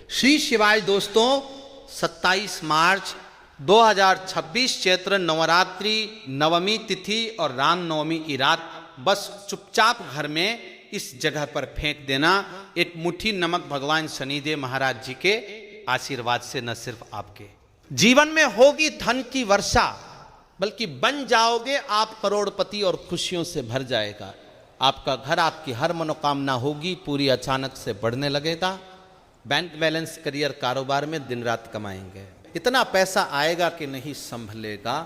श्री शिवाय दोस्तों, 27 मार्च 2026 चैत्र नवरात्रि नवमी तिथि और रामनवमी की रात बस चुपचाप घर में इस जगह पर फेंक देना। एक मुट्ठी नमक भगवान शनिदेव महाराज जी के आशीर्वाद से न सिर्फ आपके जीवन में होगी धन की वर्षा, बल्कि बन जाओगे आप करोड़पति और खुशियों से भर जाएगा आपका घर। आपकी हर मनोकामना होगी पूरी, अचानक से बढ़ने लगेगा। बैंक बैलेंस, करियर, कारोबार में दिन रात कमाएंगे। इतना पैसा आएगा कि नहीं संभलेगा।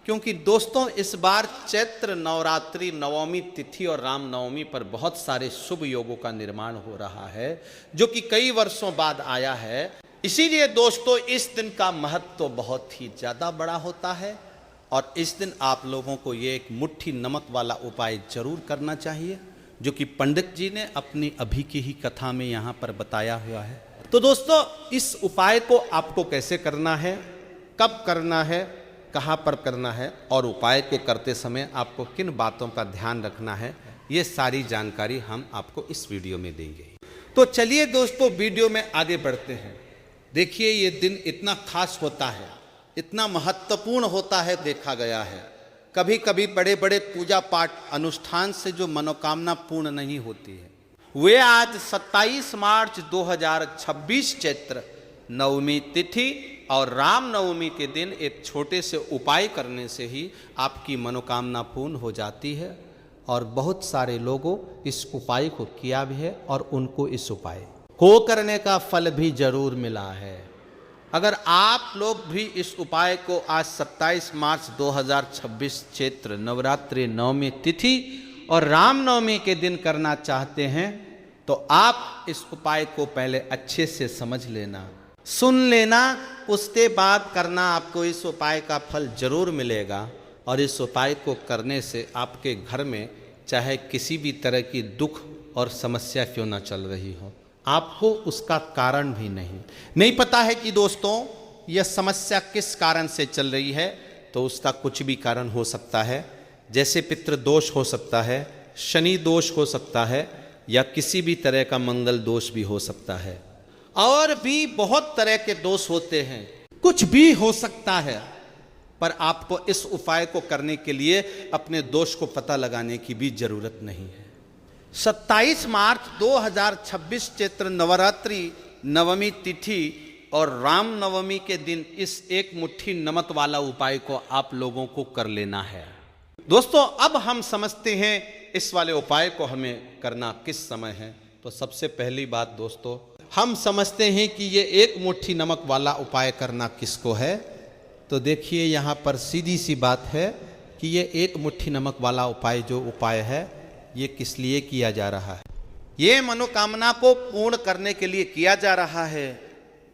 क्योंकि दोस्तों इस बार चैत्र नवरात्रि नवमी तिथि और रामनवमी पर बहुत सारे शुभ योगों का निर्माण हो रहा है, जो कि कई वर्षों बाद आया है। इसीलिए दोस्तों इस दिन का महत्व तो बहुत ही ज़्यादा बड़ा होता है और इस दिन आप लोगों को ये एक मुट्ठी नमक वाला उपाय जरूर करना चाहिए, जो कि पंडित जी ने अपनी अभी की ही कथा में यहाँ पर बताया हुआ है। तो दोस्तों इस उपाय को आपको कैसे करना है, कब करना है, कहाँ पर करना है और उपाय को करते समय आपको किन बातों का ध्यान रखना है, ये सारी जानकारी हम आपको इस वीडियो में देंगे। तो चलिए दोस्तों वीडियो में आगे बढ़ते हैं। देखिए ये दिन इतना खास होता है, इतना महत्वपूर्ण होता है, देखा गया है कभी कभी बड़े बड़े पूजा पाठ अनुष्ठान से जो मनोकामना पूर्ण नहीं होती है, वे आज 27 मार्च 2026 चैत्र नवमी तिथि और रामनवमी के दिन एक छोटे से उपाय करने से ही आपकी मनोकामना पूर्ण हो जाती है। और बहुत सारे लोगों इस उपाय को किया भी है और उनको इस उपाय को करने का फल भी जरूर मिला है। अगर आप लोग भी इस उपाय को आज 27 मार्च 2026 चैत्र नवरात्रि नवमी तिथि और रामनवमी के दिन करना चाहते हैं, तो आप इस उपाय को पहले अच्छे से समझ लेना, सुन लेना, उसके बाद करना। आपको इस उपाय का फल जरूर मिलेगा और इस उपाय को करने से आपके घर में चाहे किसी भी तरह की दुख और समस्या क्यों ना चल रही हो, आपको उसका कारण भी नहीं पता है कि दोस्तों यह समस्या किस कारण से चल रही है, तो उसका कुछ भी कारण हो सकता है। जैसे पितृ दोष हो सकता है, शनि दोष हो सकता है, या किसी भी तरह का मंगल दोष भी हो सकता है, और भी बहुत तरह के दोष होते हैं, कुछ भी हो सकता है। पर आपको इस उपाय को करने के लिए अपने दोष को पता लगाने की भी जरूरत नहीं है। 27 मार्च 2026 चैत्र नवरात्रि नवमी तिथि और रामनवमी के दिन इस एक मुट्ठी नमक वाला उपाय को आप लोगों को कर लेना है। दोस्तों अब हम समझते हैं इस वाले उपाय को हमें करना किस समय है। तो सबसे पहली बात दोस्तों, हम समझते हैं कि ये एक मुट्ठी नमक वाला उपाय करना किसको है। तो देखिए यहाँ पर सीधी सी बात है कि ये एक मुट्ठी नमक वाला उपाय जो उपाय है ये किस लिए किया जा रहा है। ये मनोकामना को पूर्ण करने के लिए किया जा रहा है,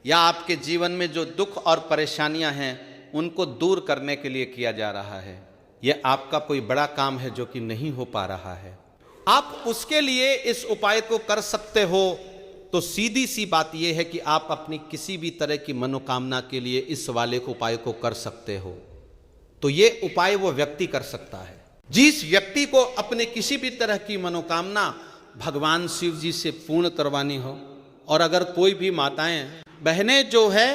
या आपके जीवन में जो दुख और परेशानियां हैं उनको दूर करने के लिए किया जा रहा है। यह आपका कोई बड़ा काम है जो कि नहीं हो पा रहा है, आप उसके लिए इस उपाय को कर सकते हो। तो सीधी सी बात यह है कि आप अपनी किसी भी तरह की मनोकामना के लिए इस वाले उपाय को कर सकते हो। तो ये उपाय वो व्यक्ति कर सकता है जिस व्यक्ति को अपने किसी भी तरह की मनोकामना भगवान शिव जी से पूर्ण करवानी हो। और अगर कोई भी माताएं बहनें जो है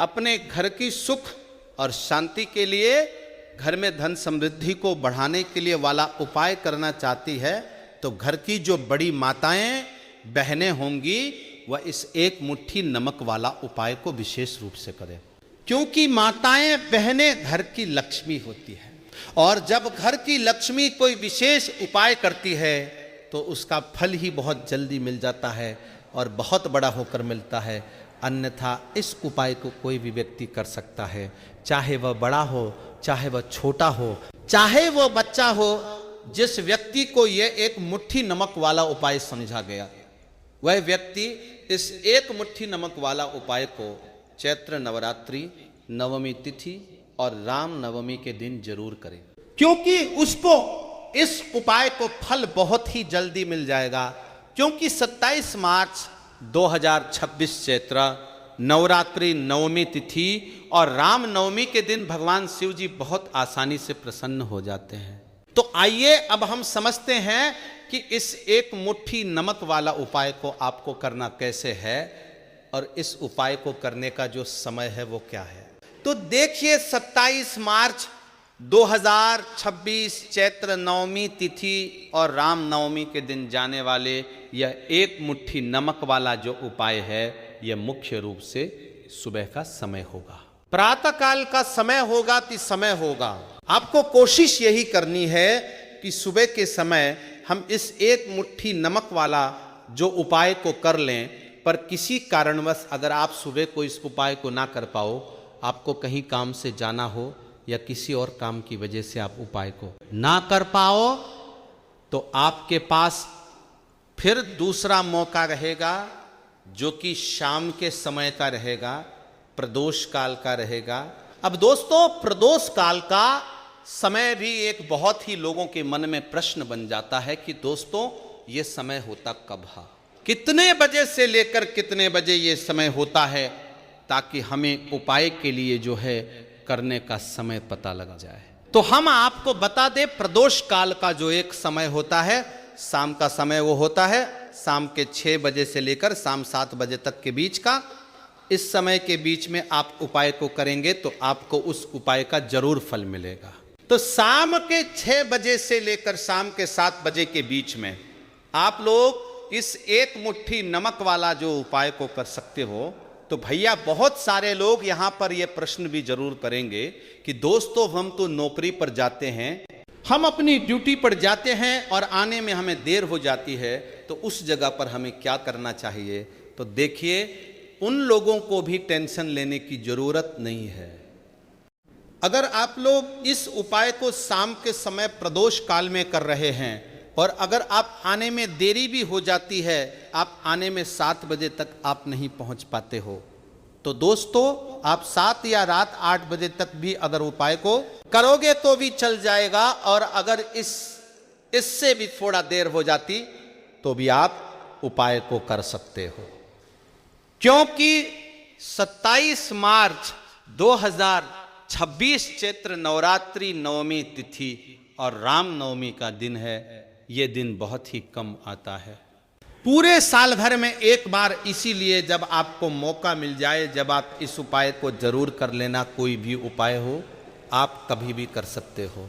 अपने घर की सुख और शांति के लिए, घर में धन समृद्धि को बढ़ाने के लिए वाला उपाय करना चाहती है, तो घर की जो बड़ी माताएं बहनें होंगी वह इस एक मुट्ठी नमक वाला उपाय को विशेष रूप से करें। क्योंकि माताएं बहनें घर की लक्ष्मी होती है, और जब घर की लक्ष्मी कोई विशेष उपाय करती है तो उसका फल ही बहुत जल्दी मिल जाता है और बहुत बड़ा होकर मिलता है। अन्यथा इस उपाय को कोई भी व्यक्ति कर सकता है, चाहे वह बड़ा हो, चाहे वह छोटा हो, चाहे वह बच्चा हो। जिस व्यक्ति को यह एक मुट्ठी नमक वाला उपाय समझा गया, वह व्यक्ति इस एक मुट्ठी नमक वाला उपाय को चैत्र नवरात्रि नवमी तिथि और राम नवमी के दिन जरूर करें, क्योंकि उसको इस उपाय को फल बहुत ही जल्दी मिल जाएगा। क्योंकि 27 मार्च 2026 चैत्र नवरात्रि नवमी तिथि और राम नवमी के दिन भगवान शिव जी बहुत आसानी से प्रसन्न हो जाते हैं। तो आइए अब हम समझते हैं कि इस एक मुट्ठी नमक वाला उपाय को आपको करना कैसे है। और इस उपाय को करने का जो समय है वो क्या है। तो देखिए 27 मार्च 2026 चैत्र नवमी तिथि और राम नवमी के दिन जाने वाले यह एक मुट्ठी नमक वाला जो उपाय है यह मुख्य रूप से सुबह का समय होगा, प्रातः काल का समय होगा तो समय होगा। आपको कोशिश यही करनी है कि सुबह के समय हम इस एक मुट्ठी नमक वाला जो उपाय को कर लें, पर किसी कारणवश अगर आप सुबह को इस उपाय को ना कर पाओ, आपको कहीं काम से जाना हो या किसी और काम की वजह से आप उपाय को ना कर पाओ, तो आपके पास फिर दूसरा मौका रहेगा जो कि शाम के समय का रहेगा, प्रदोष काल का रहेगा। अब दोस्तों प्रदोष काल का समय भी एक बहुत ही लोगों के मन में प्रश्न बन जाता है कि दोस्तों ये समय होता कब है, कितने बजे से लेकर कितने बजे ये समय होता है, ताकि हमें उपाय के लिए जो है करने का समय पता लग जाए। तो हम आपको बता दें प्रदोष काल का जो एक समय होता है, शाम का समय वो होता है शाम के 6 बजे से लेकर शाम 7 बजे तक के बीच का। इस समय के बीच में आप उपाय को करेंगे तो आपको उस उपाय का जरूर फल मिलेगा। तो शाम के 6 बजे से लेकर शाम के 7 बजे के बीच में आप लोग इस एक मुट्ठी नमक वाला जो उपाय को कर सकते हो। तो भैया बहुत सारे लोग यहाँ पर ये प्रश्न भी जरूर करेंगे कि दोस्तों हम तो नौकरी पर जाते हैं, हम अपनी ड्यूटी पर जाते हैं और आने में हमें देर हो जाती है, तो उस जगह पर हमें क्या करना चाहिए। तो देखिए उन लोगों को भी टेंशन लेने की जरूरत नहीं है। अगर आप लोग इस उपाय को शाम के समय प्रदोष काल में कर रहे हैं और अगर आप आने में देरी भी हो जाती है, आप आने में 7 बजे तक आप नहीं पहुंच पाते हो, तो दोस्तों आप 7 या रात 8 बजे तक भी अगर उपाय को करोगे तो भी चल जाएगा। और अगर इससे भी थोड़ा देर हो जाती तो भी आप उपाय को कर सकते हो, क्योंकि 27 मार्च 2026 चैत्र नवरात्रि नवमी तिथि और राम नवमी का दिन है। ये दिन बहुत ही कम आता है पूरे साल भर में एक बार, इसीलिए जब आपको मौका मिल जाए, जब आप इस उपाय को जरूर कर लेना। कोई भी उपाय हो आप कभी भी कर सकते हो।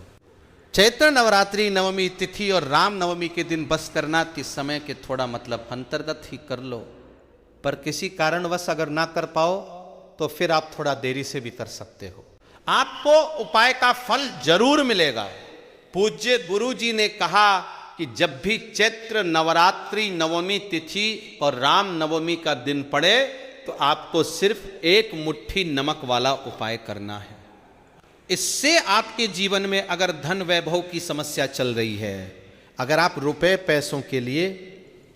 चैत्र नवरात्रि नवमी तिथि और राम नवमी के दिन बस करना इस समय के थोड़ा मतलब अंतर्गत ही कर लो, पर किसी कारणवश अगर ना कर पाओ तो फिर आप थोड़ा देरी से भी कर सकते हो। आपको उपाय का फल जरूर मिलेगा। पूज्य गुरु जी ने कहा कि जब भी चैत्र नवरात्रि नवमी तिथि और राम नवमी का दिन पड़े तो आपको सिर्फ एक मुट्ठी नमक वाला उपाय करना है। इससे आपके जीवन में अगर धन वैभव की समस्या चल रही है, अगर आप रुपए पैसों के लिए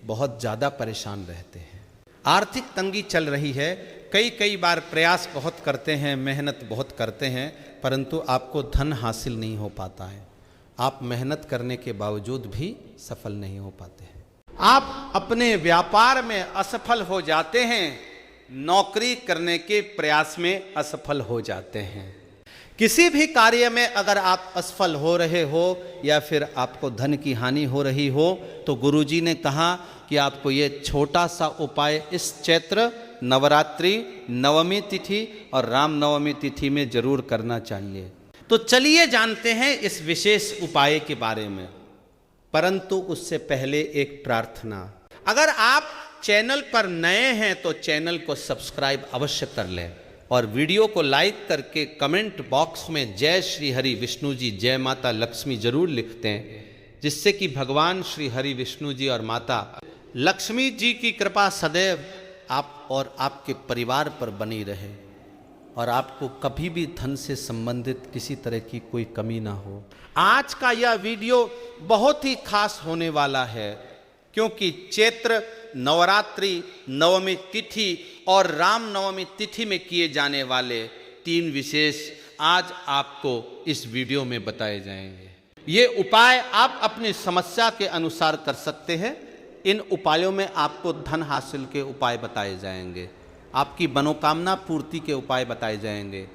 बहुत ज़्यादा परेशान रहते हैं, आर्थिक तंगी चल रही है, कई बार प्रयास बहुत करते हैं, मेहनत बहुत करते हैं, परंतु आपको धन हासिल नहीं हो पाता है, आप मेहनत करने के बावजूद भी सफल नहीं हो पाते हैं, आप अपने व्यापार में असफल हो जाते हैं, नौकरी करने के प्रयास में असफल हो जाते हैं, किसी भी कार्य में अगर आप असफल हो रहे हो या फिर आपको धन की हानि हो रही हो, तो गुरुजी ने कहा कि आपको ये छोटा सा उपाय इस चैत्र नवरात्रि नवमी तिथि और राम नवमी तिथि में जरूर करना चाहिए। तो चलिए जानते हैं इस विशेष उपाय के बारे में, परंतु उससे पहले एक प्रार्थना। अगर आप चैनल पर नए हैं तो चैनल को सब्सक्राइब अवश्य कर लें और वीडियो को लाइक करके कमेंट बॉक्स में जय श्री हरि विष्णु जी, जय माता लक्ष्मी जरूर लिखते हैं, जिससे कि भगवान श्री हरि विष्णु जी और माता लक्ष्मी जी की कृपा सदैव आप और आपके परिवार पर बनी रहे और आपको कभी भी धन से संबंधित किसी तरह की कोई कमी ना हो। आज का यह वीडियो बहुत ही खास होने वाला है, क्योंकि चैत्र नवरात्रि नवमी तिथि और राम नवमी तिथि में किए जाने वाले 3 विशेष आज आपको इस वीडियो में बताए जाएंगे। ये उपाय आप अपनी समस्या के अनुसार कर सकते हैं। इन उपायों में आपको धन हासिल के उपाय बताए जाएंगे, आपकी मनोकामना पूर्ति के उपाय बताए जाएंगे,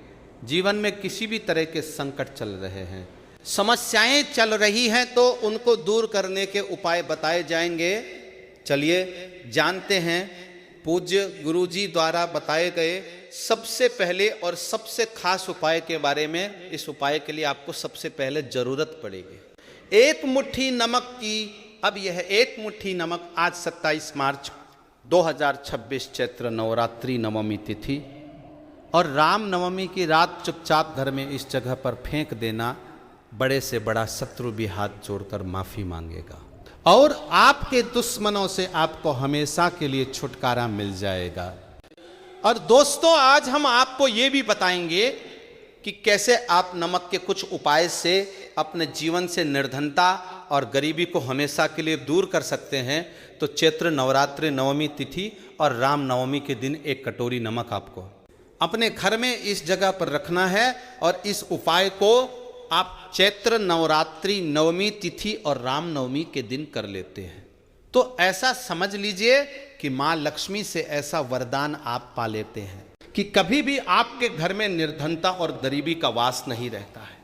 जीवन में किसी भी तरह के संकट चल रहे हैं, समस्याएं चल रही हैं तो उनको दूर करने के उपाय बताए जाएंगे। चलिए जानते हैं पूज्य गुरुजी द्वारा बताए गए सबसे पहले और सबसे खास उपाय के बारे में, इस उपाय के लिए आपको सबसे पहले जरूरत पड़ेगी एक मुट्ठी नमक की। अब यह एक मुट्ठी नमक आज 27 मार्च 2026 चैत्र नवरात्रि नवमी तिथि और राम नवमी की रात चुपचाप घर में इस जगह पर फेंक देना, बड़े से बड़ा शत्रु भी हाथ जोड़कर माफी मांगेगा और आपके दुश्मनों से आपको हमेशा के लिए छुटकारा मिल जाएगा। और दोस्तों, आज हम आपको ये भी बताएंगे कि कैसे आप नमक के कुछ उपाय से अपने जीवन से निर्धनता और गरीबी को हमेशा के लिए दूर कर सकते हैं। तो चैत्र नवरात्रि नवमी तिथि और राम नवमी के दिन एक कटोरी नमक आपको अपने घर में इस जगह पर रखना है और इस उपाय को आप चैत्र नवरात्रि नवमी तिथि और राम नवमी के दिन कर लेते हैं तो ऐसा समझ लीजिए कि माँ लक्ष्मी से ऐसा वरदान आप पा लेते हैं कि कभी भी आपके घर में निर्धनता और गरीबी का वास नहीं रहता है।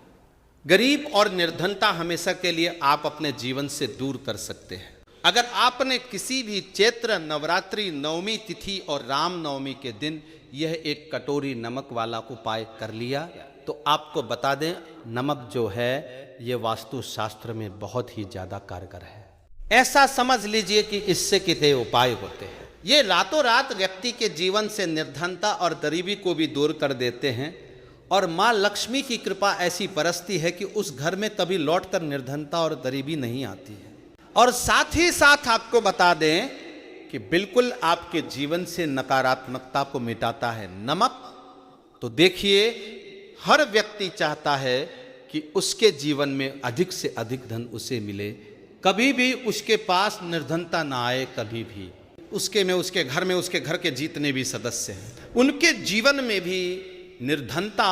गरीब और निर्धनता हमेशा के लिए आप अपने जीवन से दूर कर सकते हैं। अगर आपने किसी भी चैत्र नवरात्रि नवमी तिथि और राम नवमी के दिन यह एक कटोरी नमक वाला उपाय कर लिया तो आपको बता दें, नमक जो है ये वास्तु शास्त्र में बहुत ही ज्यादा कारगर है। ऐसा समझ लीजिए कि इससे कितने उपाय होते हैं। ये रातों रात व्यक्ति के जीवन से निर्धनता और गरीबी को भी दूर कर देते हैं और माँ लक्ष्मी की कृपा ऐसी बरसती है कि उस घर में कभी लौटकर निर्धनता और गरीबी नहीं आती है। और साथ ही साथ आपको बता दें कि बिल्कुल आपके जीवन से नकारात्मकता को मिटाता है नमक। तो देखिए, हर व्यक्ति चाहता है कि उसके जीवन में अधिक से अधिक धन उसे मिले, कभी भी उसके पास निर्धनता ना आए, कभी भी उसके घर के जितने भी सदस्य हैं उनके जीवन में भी निर्धनता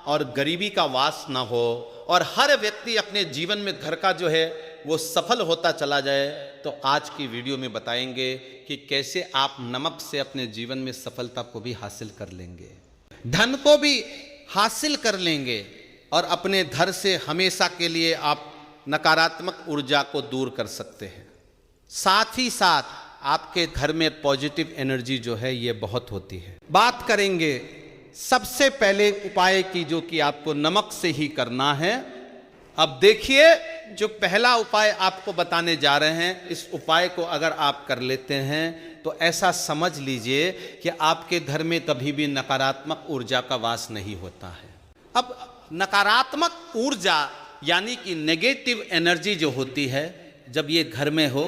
और गरीबी का वास ना हो और हर व्यक्ति अपने जीवन में घर का जो है वो सफल होता चला जाए। तो आज की वीडियो में बताएंगे कि कैसे आप नमक से अपने जीवन में सफलता को भी हासिल कर लेंगे, धन को भी हासिल कर लेंगे और अपने घर से हमेशा के लिए आप नकारात्मक ऊर्जा को दूर कर सकते हैं। साथ ही साथ आपके घर में पॉजिटिव एनर्जी जो है ये बहुत होती है। बात करेंगे सबसे पहले उपाय की, जो कि आपको नमक से ही करना है। अब देखिए, जो पहला उपाय आपको बताने जा रहे हैं, इस उपाय को अगर आप कर लेते हैं तो ऐसा समझ लीजिए कि आपके घर में कभी भी नकारात्मक ऊर्जा का वास नहीं होता है। अब नकारात्मक ऊर्जा यानी कि नेगेटिव एनर्जी जो होती है, जब ये घर में हो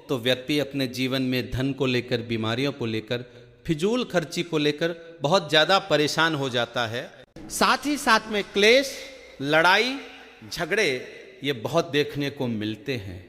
तो व्यक्ति अपने जीवन में धन को लेकर, बीमारियों को लेकर, फिजूल खर्ची को लेकर बहुत ज़्यादा परेशान हो जाता है। साथ ही साथ में क्लेश, लड़ाई, झगड़े ये बहुत देखने को मिलते हैं।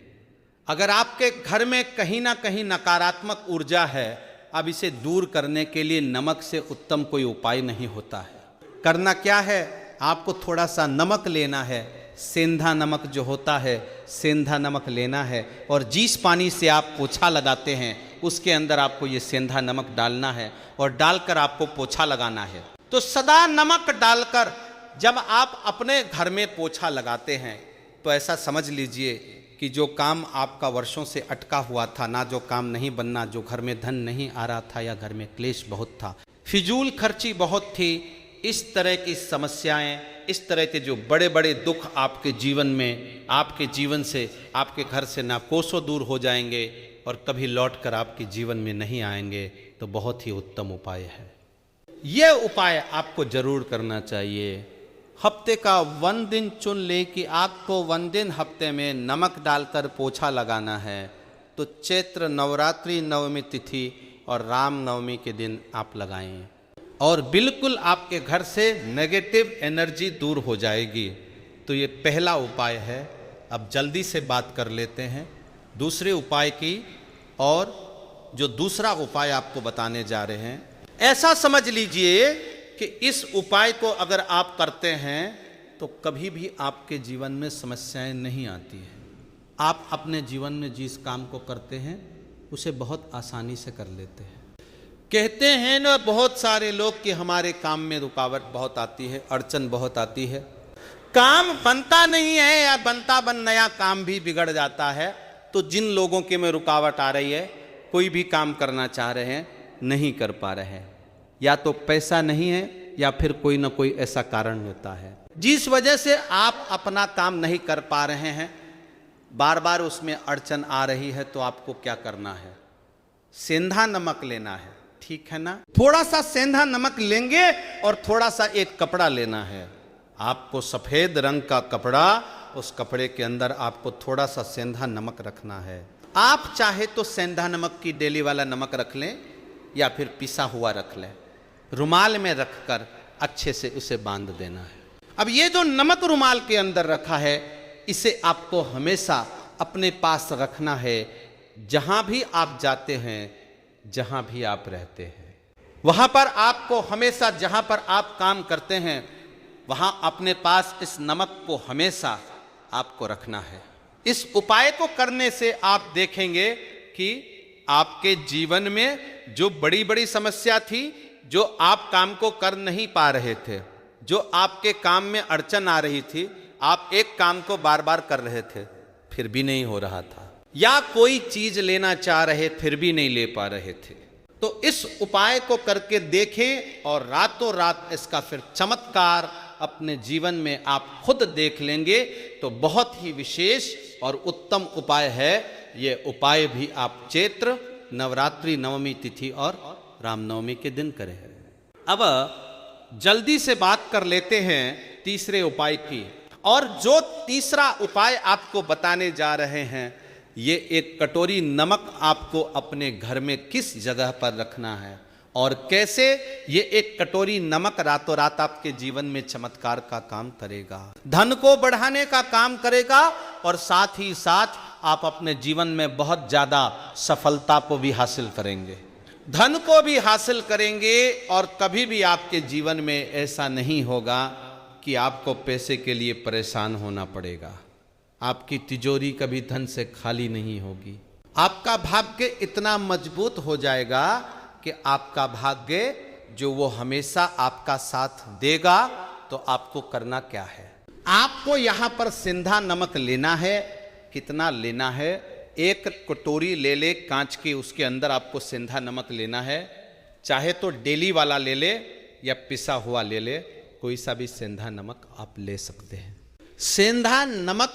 अगर आपके घर में कहीं ना कहीं नकारात्मक ऊर्जा है, अब इसे दूर करने के लिए नमक से उत्तम कोई उपाय नहीं होता है। करना क्या है, आपको थोड़ा सा नमक लेना है, सेंधा नमक जो होता है, सेंधा नमक लेना है और जिस पानी से आप पोछा लगाते हैं उसके अंदर आपको ये सेंधा नमक डालना है और डालकर आपको पोछा लगाना है। तो सदा नमक डालकर जब आप अपने घर में पोछा लगाते हैं तो ऐसा समझ लीजिए कि जो काम आपका वर्षों से अटका हुआ था, ना जो काम नहीं बनना, जो घर में धन नहीं आ रहा था या घर में क्लेश बहुत था, फिजूल खर्ची बहुत थी, इस तरह की समस्याएं, इस तरह के जो बड़े बड़े दुख आपके जीवन में, आपके जीवन से, आपके घर से ना कोसों दूर हो जाएंगे और कभी लौटकर आपके जीवन में नहीं आएंगे। तो बहुत ही उत्तम उपाय है। यह उपाय आपको जरूर करना चाहिए। हफ्ते का 1 दिन चुन ले कि आपको 1 दिन हफ्ते में नमक डालकर पोछा लगाना है। तो चैत्र नवरात्रि नवमी तिथि और राम नवमी के दिन आप लगाएं और बिल्कुल आपके घर से नेगेटिव एनर्जी दूर हो जाएगी। तो ये पहला उपाय है। अब जल्दी से बात कर लेते हैं दूसरे उपाय की। और जो दूसरा उपाय आपको बताने जा रहे हैं, ऐसा समझ लीजिए कि इस उपाय को अगर आप करते हैं तो कभी भी आपके जीवन में समस्याएं नहीं आती हैं। आप अपने जीवन में जिस काम को करते हैं उसे बहुत आसानी से कर लेते हैं। कहते हैं ना बहुत सारे लोग कि हमारे काम में रुकावट बहुत आती है, अड़चन बहुत आती है, काम बनता नहीं है या बनता बन नया काम भी बिगड़ जाता है। तो जिन लोगों के में रुकावट आ रही है, कोई भी काम करना चाह रहे हैं, नहीं कर पा रहे हैं। या तो पैसा नहीं है या फिर कोई ना कोई ऐसा कारण होता है जिस वजह से आप अपना काम नहीं कर पा रहे हैं, बार बार उसमें अड़चन आ रही है। तो आपको क्या करना है? सेंधा नमक लेना है, ठीक है ना? थोड़ा सा सेंधा नमक लेंगे और थोड़ा सा एक कपड़ा लेना है। आपको सफेद रंग का कपड़ा, उस कपड़े के अंदर आपको थोड़ा सा सेंधा नमक रखना है। आप चाहे तो सेंधा नमक की डेली वाला नमक रख लें या फिर पिसा हुआ रख लें। रुमाल में रखकर अच्छे से उसे बांध देना है। अब ये जो नमक रुमाल के अंदर रखा है, इसे आपको हमेशा अपने पास रखना है। जहां भी आप जाते हैं, जहां भी आप रहते हैं, वहां पर आपको हमेशा, जहां पर आप काम करते हैं, वहां अपने पास इस नमक को हमेशा आपको रखना है। इस उपाय को करने से आप देखेंगे कि आपके जीवन में जो बड़ी बड़ी समस्या थी, जो आप काम को कर नहीं पा रहे थे, जो आपके काम में अड़चन आ रही थी, आप एक काम को बार बार कर रहे थे फिर भी नहीं हो रहा था, या कोई चीज लेना चाह रहे फिर भी नहीं ले पा रहे थे, तो इस उपाय को करके देखें और रातों रात इसका फिर चमत्कार अपने जीवन में आप खुद देख लेंगे। तो बहुत ही विशेष और उत्तम उपाय है। ये उपाय भी आप चैत्र नवरात्रि नवमी तिथि और रामनवमी के दिन करें। अब जल्दी से बात कर लेते हैं तीसरे उपाय की। और जो तीसरा उपाय आपको बताने जा रहे हैं, ये एक कटोरी नमक आपको अपने घर में किस जगह पर रखना है और कैसे ये एक कटोरी नमक रातों रात आपके जीवन में चमत्कार का काम करेगा, धन को बढ़ाने का काम करेगा और साथ ही साथ आप अपने जीवन में बहुत ज्यादा सफलता को भी हासिल करेंगे, धन को भी हासिल करेंगे। और कभी भी आपके जीवन में ऐसा नहीं होगा कि आपको पैसे के लिए परेशान होना पड़ेगा। आपकी तिजोरी कभी धन से खाली नहीं होगी। आपका भाग्य इतना मजबूत हो जाएगा कि आपका भाग्य जो वो हमेशा आपका साथ देगा। तो आपको करना क्या है? आपको यहां पर सेंधा नमक लेना है। कितना लेना है? एक कटोरी ले ले कांच की, उसके अंदर आपको सेंधा नमक लेना है। चाहे तो डेली वाला ले ले या पिसा हुआ ले ले, कोई सा भी सेंधा नमक आप ले सकते हैं। सेंधा नमक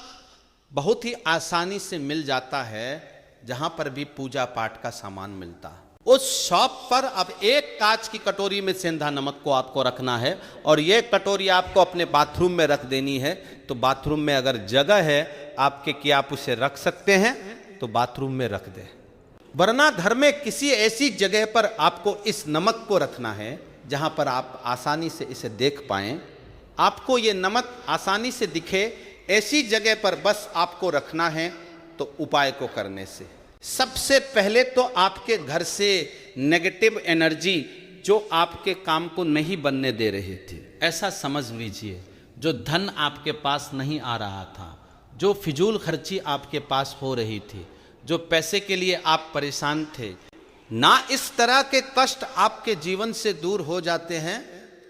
बहुत ही आसानी से मिल जाता है जहां पर भी पूजा पाठ का सामान मिलता है। उस शॉप पर अब एक कांच की कटोरी में सेंधा नमक को आपको रखना है और ये कटोरी आपको अपने बाथरूम में रख देनी है। तो बाथरूम में अगर जगह है आपके कि आप उसे रख सकते हैं तो बाथरूम में रख दें, वरना घर में किसी ऐसी जगह पर आपको इस नमक को रखना है जहां पर आप आसानी से इसे देख पाएं। आपको ये नमक आसानी से दिखे ऐसी जगह पर बस आपको रखना है। तो उपाय को करने से सबसे पहले तो आपके घर से नेगेटिव एनर्जी जो आपके काम को नहीं बनने दे रही थी, ऐसा समझ लीजिए, जो धन आपके पास नहीं आ रहा था, जो फिजूल खर्ची आपके पास हो रही थी, जो पैसे के लिए आप परेशान थे ना, इस तरह के कष्ट आपके जीवन से दूर हो जाते हैं।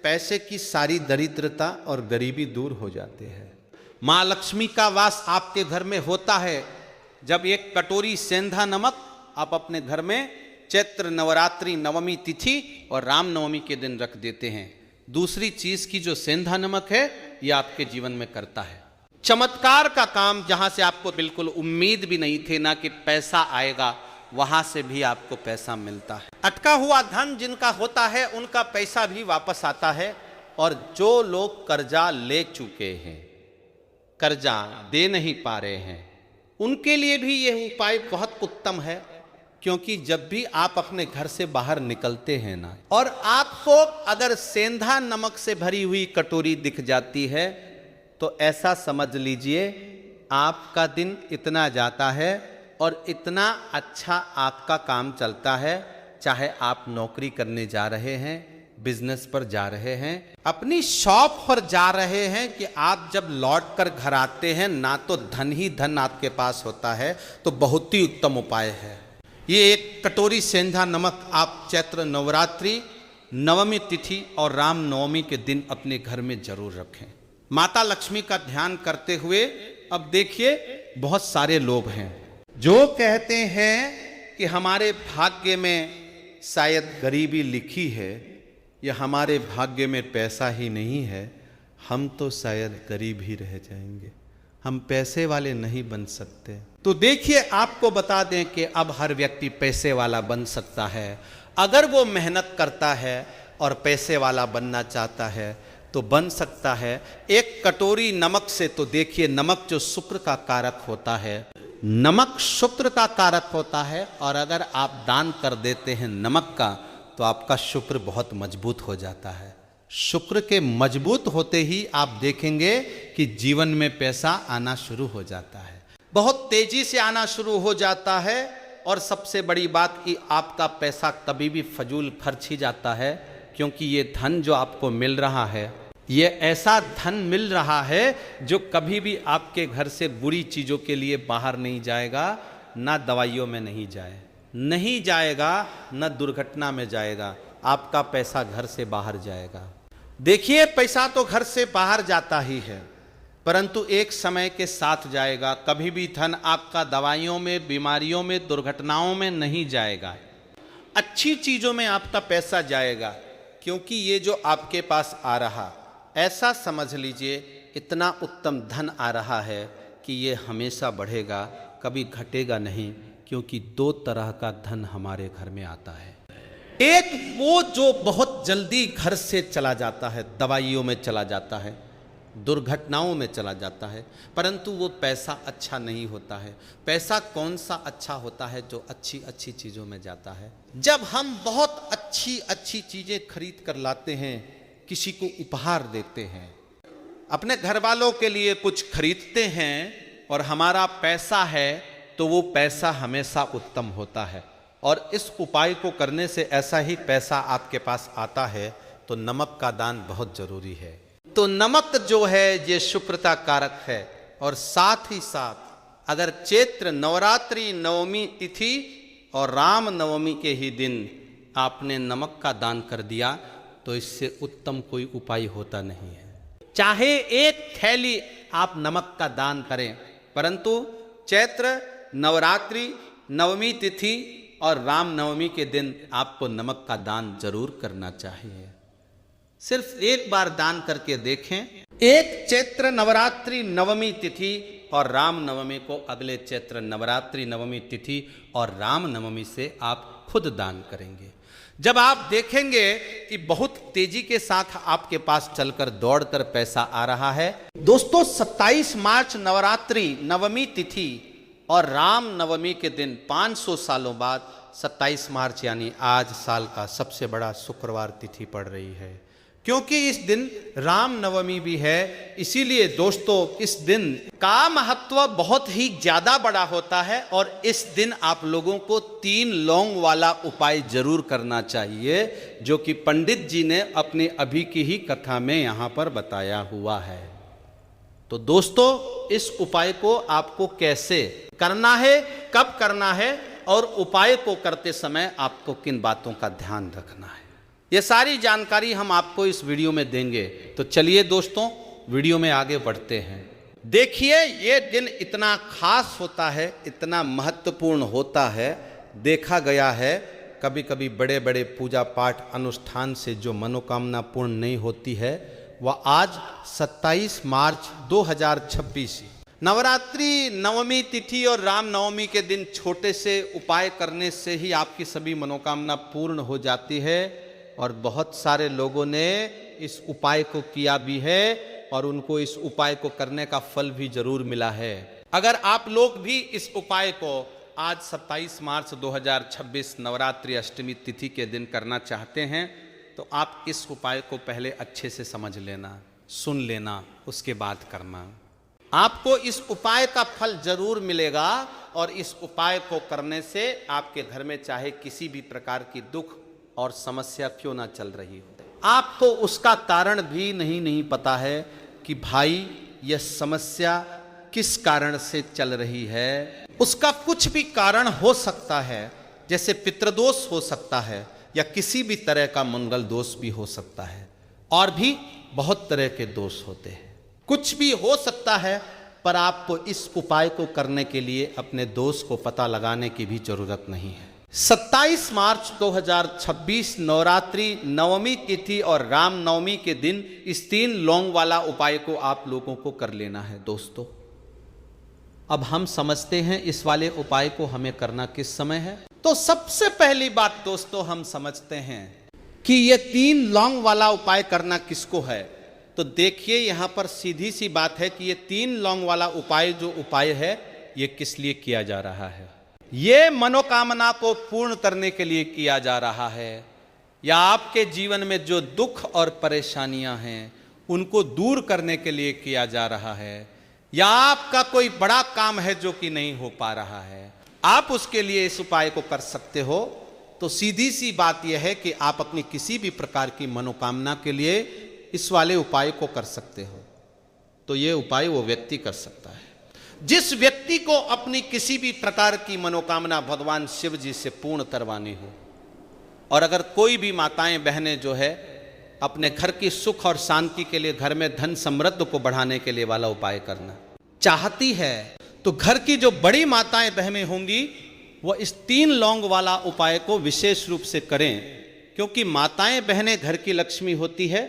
पैसे की सारी दरिद्रता और गरीबी दूर हो जाते हैं। माँ लक्ष्मी का वास आपके घर में होता है जब एक कटोरी सेंधा नमक आप अपने घर में चैत्र नवरात्रि नवमी तिथि और रामनवमी के दिन रख देते हैं। दूसरी चीज की जो सेंधा नमक है ये आपके जीवन में करता है चमत्कार का काम। जहां से आपको बिल्कुल उम्मीद भी नहीं थे ना कि पैसा आएगा, वहां से भी आपको पैसा मिलता है। अटका हुआ धन जिनका होता है उनका पैसा भी वापस आता है। और जो लोग कर्जा ले चुके हैं, कर्जा दे नहीं पा रहे हैं, उनके लिए भी यह उपाय बहुत उत्तम है। क्योंकि जब भी आप अपने घर से बाहर निकलते हैं ना, और आपको अगर सेंधा नमक से भरी हुई कटोरी दिख जाती है, तो ऐसा समझ लीजिए आपका दिन इतना जाता है और इतना अच्छा आपका काम चलता है। चाहे आप नौकरी करने जा रहे हैं, बिजनेस पर जा रहे हैं, अपनी शॉप पर जा रहे हैं, कि आप जब लौट कर घर आते हैं ना तो धन ही धन आपके पास होता है। तो बहुत ही उत्तम उपाय है ये। एक कटोरी सेंधा नमक आप चैत्र नवरात्रि नवमी तिथि और राम नवमी के दिन अपने घर में जरूर रखें। माता लक्ष्मी का ध्यान करते हुए। अब देखिए, बहुत सारे लोग हैं जो कहते हैं कि हमारे भाग्य में शायद गरीबी लिखी है, या हमारे भाग्य में पैसा ही नहीं है, हम तो शायद गरीब ही रह जाएंगे, हम पैसे वाले नहीं बन सकते। तो देखिए, आपको बता दें कि अब हर व्यक्ति पैसे वाला बन सकता है अगर वो मेहनत करता है और पैसे वाला बनना चाहता है तो बन सकता है। एक कटोरी नमक से, तो देखिए नमक जो शुक्र का कारक होता है, नमक शुक्र का कारक होता है, और अगर आप दान कर देते हैं नमक का तो आपका शुक्र बहुत मजबूत हो जाता है। शुक्र के मजबूत होते ही आप देखेंगे कि जीवन में पैसा आना शुरू हो जाता है, बहुत तेजी से आना शुरू हो जाता है। और सबसे बड़ी बात कि आपका पैसा कभी भी फजूल खर्च ही जाता है, क्योंकि ये धन जो आपको मिल रहा है, ये ऐसा धन मिल रहा है जो कभी भी आपके घर से बुरी चीज़ों के लिए बाहर नहीं जाएगा, ना दवाइयों में नहीं जाएगा, न दुर्घटना में जाएगा। आपका पैसा घर से बाहर जाएगा। देखिए, पैसा तो घर से बाहर जाता ही है, परंतु एक समय के साथ जाएगा। कभी भी धन आपका दवाइयों में, बीमारियों में, दुर्घटनाओं में नहीं जाएगा, अच्छी चीज़ों में आपका पैसा जाएगा। क्योंकि ये जो आपके पास आ रहा, ऐसा समझ लीजिए इतना उत्तम धन आ रहा है कि ये हमेशा बढ़ेगा, कभी घटेगा नहीं। क्योंकि दो तरह का धन हमारे घर में आता है। एक वो जो बहुत जल्दी घर से चला जाता है, दवाइयों में चला जाता है, दुर्घटनाओं में चला जाता है, परंतु वो पैसा अच्छा नहीं होता है। पैसा कौन सा अच्छा होता है? जो अच्छी अच्छी चीज़ों में जाता है। जब हम बहुत अच्छी अच्छी चीज़ें खरीद कर लाते हैं, किसी को उपहार देते हैं, अपने घर वालों के लिए कुछ खरीदते हैं, और हमारा पैसा है तो वो पैसा हमेशा उत्तम होता है। और इस उपाय को करने से ऐसा ही पैसा आपके पास आता है। तो नमक का दान बहुत जरूरी है। तो नमक जो है ये शुक्रता कारक है। और साथ ही साथ अगर चैत्र नवरात्रि नवमी तिथि और राम नवमी के ही दिन आपने नमक का दान कर दिया तो इससे उत्तम कोई उपाय होता नहीं है। चाहे एक थैली आप नमक का दान करें, परंतु चैत्र नवरात्रि नवमी तिथि और राम नवमी के दिन आपको नमक का दान जरूर करना चाहिए। सिर्फ एक बार दान करके देखें। एक चैत्र नवरात्रि नवमी तिथि और राम नवमी को अगले चैत्र नवरात्रि नवमी तिथि और राम नवमी से आप खुद दान करेंगे। जब आप देखेंगे कि बहुत तेजी के साथ आपके पास चलकर दौड़कर पैसा आ रहा है। दोस्तों, 27 मार्च नवरात्रि नवमी तिथि और राम नवमी के दिन 500 सालों बाद 27 मार्च यानी आज साल का सबसे बड़ा शुक्रवार तिथि पड़ रही है। क्योंकि इस दिन राम नवमी भी है, इसीलिए दोस्तों इस दिन का महत्व बहुत ही ज्यादा बड़ा होता है। और इस दिन आप लोगों को 3 लौंग वाला उपाय जरूर करना चाहिए, जो कि पंडित जी ने अपनी अभी की ही कथा में यहाँ पर बताया हुआ है। तो दोस्तों, इस उपाय को आपको कैसे करना है, कब करना है, और उपाय को करते समय आपको किन बातों का ध्यान रखना है, ये सारी जानकारी हम आपको इस वीडियो में देंगे। तो चलिए दोस्तों, वीडियो में आगे बढ़ते हैं। देखिए, ये दिन इतना खास होता है, इतना महत्वपूर्ण होता है। देखा गया है कभी कभी बड़े बड़े पूजा पाठ अनुष्ठान से जो मनोकामना पूर्ण नहीं होती है, वह आज 27 मार्च 2026 नवरात्रि नवमी तिथि और राम नवमी के दिन छोटे से उपाय करने से ही आपकी सभी मनोकामना पूर्ण हो जाती है। और बहुत सारे लोगों ने इस उपाय को किया भी है और उनको इस उपाय को करने का फल भी जरूर मिला है। अगर आप लोग भी इस उपाय को आज 27 मार्च 2026 नवरात्रि अष्टमी तिथि के दिन करना चाहते हैं, तो आप इस उपाय को पहले अच्छे से समझ लेना, सुन लेना, उसके बाद करना। आपको इस उपाय का फल जरूर मिलेगा। और इस उपाय को करने से आपके घर में चाहे किसी भी प्रकार की दुख और समस्या क्यों ना चल रही हो, आपको उसका कारण भी नहीं पता है कि भाई यह समस्या किस कारण से चल रही है। उसका कुछ भी कारण हो सकता है, जैसे पितृदोष हो सकता है या किसी भी तरह का मंगल दोष भी हो सकता है, और भी बहुत तरह के दोष होते हैं। कुछ भी हो सकता है, पर आपको इस उपाय को करने के लिए अपने दोष को पता लगाने की भी जरूरत नहीं है। 27 मार्च 2026 नवरात्रि नवमी तिथि और राम नवमी के दिन इस 3 लौंग वाला उपाय को आप लोगों को कर लेना है दोस्तों। अब हम समझते हैं इस वाले उपाय को हमें करना किस समय है। तो सबसे पहली बात दोस्तों हम समझते हैं कि ये 3 लौंग वाला उपाय करना किसको है। तो देखिए यहां पर सीधी सी बात है कि ये 3 लौंग वाला उपाय जो उपाय है ये किस लिए किया जा रहा है। ये मनोकामना को पूर्ण करने के लिए किया जा रहा है, या आपके जीवन में जो दुख और परेशानियां हैं उनको दूर करने के लिए किया जा रहा है, या आपका कोई बड़ा काम है जो कि नहीं हो पा रहा है, आप उसके लिए इस उपाय को कर सकते हो। तो सीधी सी बात यह है कि आप अपनी किसी भी प्रकार की मनोकामना के लिए इस वाले उपाय को कर सकते हो। तो ये उपाय वो व्यक्ति कर सकता है जिस व्यक्ति को अपनी किसी भी प्रकार की मनोकामना भगवान शिव जी से पूर्ण करवानी हो। और अगर कोई भी माताएं बहनें जो है अपने घर की सुख और शांति के लिए, घर में धन समृद्धि को बढ़ाने के लिए वाला उपाय करना चाहती है, तो घर की जो बड़ी माताएं बहनें होंगी वो इस 3 लौंग वाला उपाय को विशेष रूप से करें, क्योंकि माताएं बहनें घर की लक्ष्मी होती है,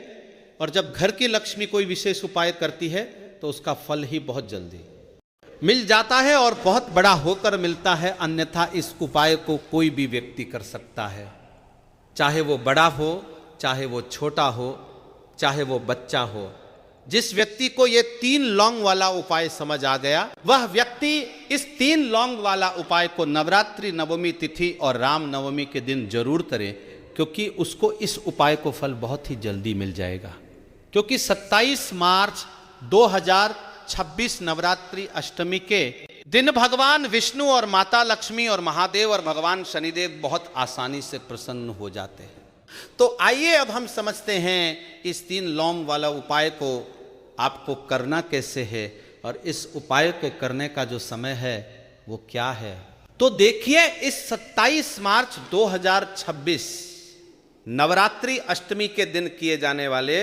और जब घर की लक्ष्मी कोई विशेष उपाय करती है तो उसका फल ही बहुत जल्दी मिल जाता है और बहुत बड़ा होकर मिलता है। अन्यथा इस उपाय को कोई भी व्यक्ति कर सकता है, चाहे वो बड़ा हो, चाहे वो छोटा हो, चाहे वो बच्चा हो। जिस व्यक्ति को ये 3 लौंग वाला उपाय समझ आ गया, वह व्यक्ति इस 3 लौंग वाला उपाय को नवरात्रि नवमी तिथि और राम नवमी के दिन जरूर करे, क्योंकि उसको इस उपाय को फल बहुत ही जल्दी मिल जाएगा। क्योंकि 27 मार्च 2026 नवरात्रि अष्टमी के दिन भगवान विष्णु और माता लक्ष्मी और महादेव और भगवान शनिदेव बहुत आसानी से प्रसन्न हो जाते हैं। तो आइए अब हम समझते हैं इस 3 लौंग वाला उपाय को आपको करना कैसे है, और इस उपाय के करने का जो समय है वो क्या है। तो देखिए, इस 27 मार्च 2026 नवरात्रि अष्टमी के दिन किए जाने वाले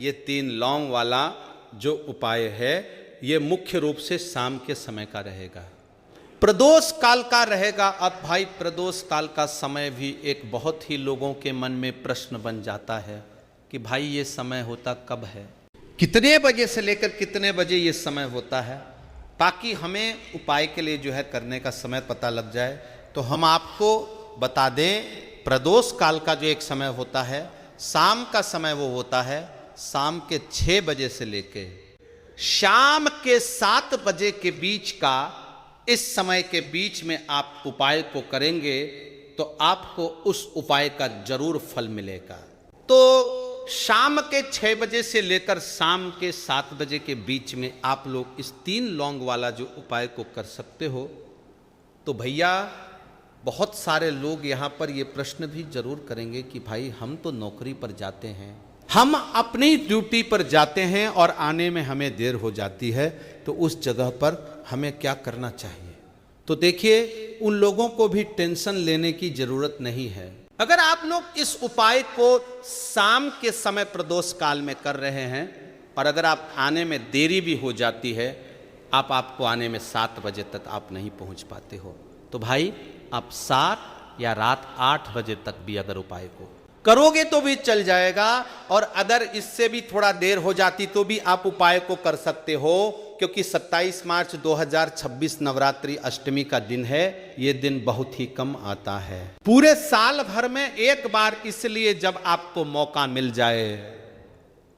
ये 3 लौंग वाला जो उपाय है ये मुख्य रूप से शाम के समय का रहेगा, प्रदोष काल का रहेगा। अब भाई प्रदोष काल का समय भी एक बहुत ही लोगों के मन में प्रश्न बन जाता है कि भाई ये समय होता कब है, कितने बजे से लेकर कितने बजे ये समय होता है, ताकि हमें उपाय के लिए जो है करने का समय पता लग जाए। तो हम आपको बता दें, प्रदोष काल का जो एक समय होता है, शाम का समय वो होता है शाम के 6 बजे से लेके शाम के 7 बजे के बीच का। इस समय के बीच में आप उपाय को करेंगे तो आपको उस उपाय का जरूर फल मिलेगा। तो शाम के 6 बजे से लेकर शाम के 7 बजे के बीच में आप लोग इस 3 लौंग वाला जो उपाय को कर सकते हो। तो भैया बहुत सारे लोग यहाँ पर ये प्रश्न भी जरूर करेंगे कि भाई हम तो नौकरी पर जाते हैं, हम अपनी ड्यूटी पर जाते हैं और आने में हमें देर हो जाती है, तो उस जगह पर हमें क्या करना चाहिए। तो देखिए, उन लोगों को भी टेंशन लेने की जरूरत नहीं है। अगर आप लोग इस उपाय को शाम के समय प्रदोष काल में कर रहे हैं, और अगर आप आने में देरी भी हो जाती है, आपको आने में 7 बजे तक आप नहीं पहुंच पाते हो, तो भाई आप 7 या रात 8 बजे तक भी अगर उपाय को करोगे तो भी चल जाएगा। और अगर इससे भी थोड़ा देर हो जाती तो भी आप उपाय को कर सकते हो, क्योंकि 27 मार्च 2026 नवरात्रि अष्टमी का दिन है। ये दिन बहुत ही कम आता है पूरे साल भर में एक बार, इसलिए जब आपको मौका मिल जाए,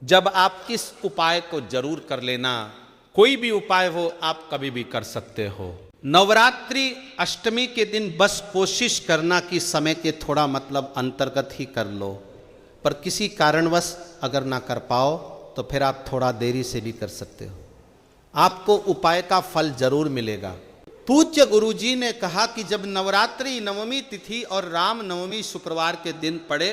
जब आप इस उपाय को जरूर कर लेना। कोई भी उपाय हो आप कभी भी कर सकते हो। नवरात्रि अष्टमी के दिन बस कोशिश करना कि समय के थोड़ा मतलब अंतर्गत ही कर लो, पर किसी कारणवश अगर ना कर पाओ तो फिर आप थोड़ा देरी से भी कर सकते हो, आपको उपाय का फल जरूर मिलेगा। पूज्य गुरुजी ने कहा कि जब नवरात्रि नवमी तिथि और राम नवमी शुक्रवार के दिन पड़े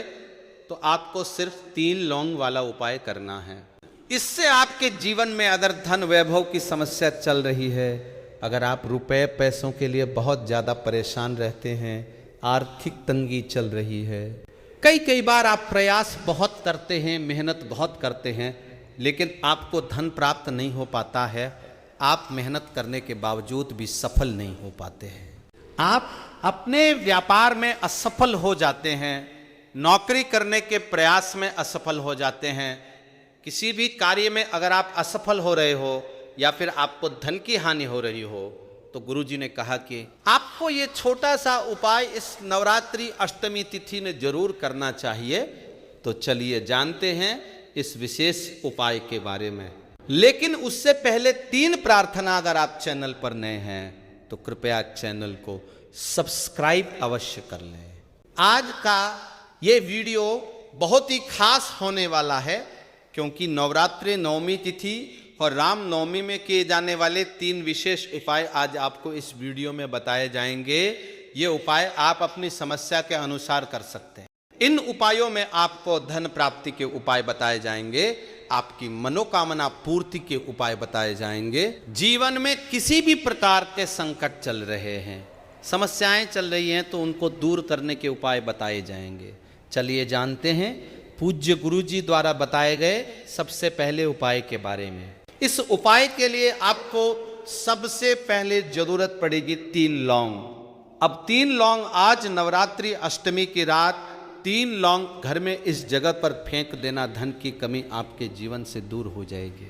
तो आपको सिर्फ 3 लौंग वाला उपाय करना है। इससे आपके जीवन में अगर धन वैभव की समस्या चल रही है, अगर आप रुपए पैसों के लिए बहुत ज़्यादा परेशान रहते हैं, आर्थिक तंगी चल रही है, कई बार आप प्रयास बहुत करते हैं, मेहनत बहुत करते हैं, लेकिन आपको धन प्राप्त नहीं हो पाता है, आप मेहनत करने के बावजूद भी सफल नहीं हो पाते हैं, आप अपने व्यापार में असफल हो जाते हैं, नौकरी करने के प्रयास में असफल हो जाते हैं, किसी भी कार्य में अगर आप असफल हो रहे हो या फिर आपको धन की हानि हो रही हो, तो गुरुजी ने कहा कि आपको ये छोटा सा उपाय इस नवरात्रि अष्टमी तिथि में जरूर करना चाहिए। तो चलिए जानते हैं इस विशेष उपाय के बारे में। लेकिन उससे पहले 3 प्रार्थना, अगर आप चैनल पर नए हैं तो कृपया चैनल को सब्सक्राइब अवश्य कर लें। आज का ये वीडियो बहुत ही खास होने वाला है, क्योंकि नवरात्रि नवमी तिथि और रामनवमी में किए जाने वाले 3 विशेष उपाय आज आपको इस वीडियो में बताए जाएंगे। ये उपाय आप अपनी समस्या के अनुसार कर सकते हैं। इन उपायों में आपको धन प्राप्ति के उपाय बताए जाएंगे, आपकी मनोकामना पूर्ति के उपाय बताए जाएंगे। जीवन में किसी भी प्रकार के संकट चल रहे हैं, समस्याएं चल रही हैं, तो उनको दूर करने के उपाय बताए जाएंगे। चलिए जानते हैं पूज्य गुरुजी द्वारा बताए गए सबसे पहले उपाय के बारे में। इस उपाय के लिए आपको सबसे पहले जरूरत पड़ेगी 3 लौंग। अब 3 लौंग आज नवरात्रि अष्टमी की रात 3 लौंग घर में इस जगह पर फेंक देना, धन की कमी आपके जीवन से दूर हो जाएगी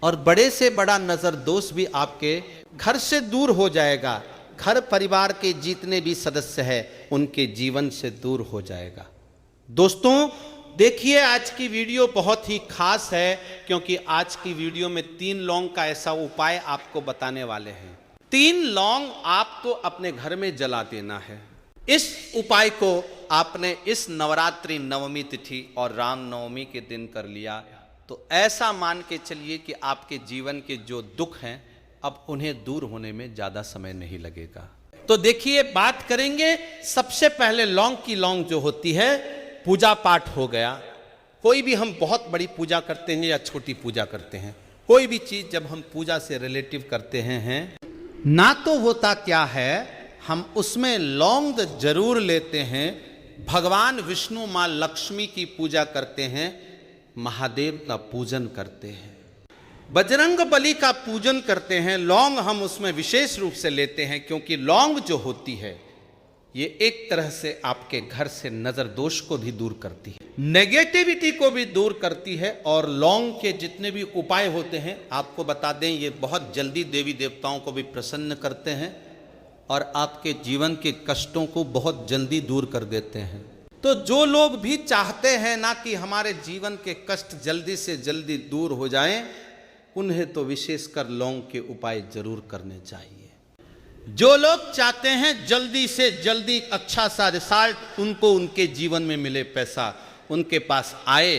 और बड़े से बड़ा नजर दोष भी आपके घर से दूर हो जाएगा। घर परिवार के जितने भी सदस्य हैं उनके जीवन से दूर हो जाएगा। दोस्तों देखिए, आज की वीडियो बहुत ही खास है, क्योंकि आज की वीडियो में 3 लौंग का ऐसा उपाय आपको बताने वाले हैं। 3 लौंग आपको अपने घर में जला देना है। इस उपाय को आपने इस नवरात्रि नवमी तिथि और रामनवमी के दिन कर लिया तो ऐसा मान के चलिए कि आपके जीवन के जो दुख हैं अब उन्हें दूर होने में ज्यादा समय नहीं लगेगा। तो देखिए, बात करेंगे सबसे पहले लौंग की। लौंग जो होती है, पूजा पाठ हो गया, कोई भी हम बहुत बड़ी पूजा करते हैं या छोटी पूजा करते हैं, कोई भी चीज जब हम पूजा से रिलेटिव करते हैं ना, तो होता क्या है, हम उसमें लौंग जरूर लेते हैं। भगवान विष्णु माँ लक्ष्मी की पूजा करते हैं, महादेव का पूजन करते हैं, बजरंग बली का पूजन करते हैं। लौंग हम उसमें विशेष रूप से लेते हैं, क्योंकि लौंग जो होती है ये एक तरह से आपके घर से नजर दोष को भी दूर करती है, नेगेटिविटी को भी दूर करती है। और लौंग के जितने भी उपाय होते हैं आपको बता दें, ये बहुत जल्दी देवी देवताओं को भी प्रसन्न करते हैं और आपके जीवन के कष्टों को बहुत जल्दी दूर कर देते हैं। तो जो लोग भी चाहते हैं ना कि हमारे जीवन के कष्ट जल्दी से जल्दी दूर हो जाएं, उन्हें तो विशेषकर लौंग के उपाय जरूर करने चाहिए। जो लोग चाहते हैं जल्दी से जल्दी अच्छा सा रिजल्ट उनको उनके जीवन में मिले, पैसा उनके पास आए,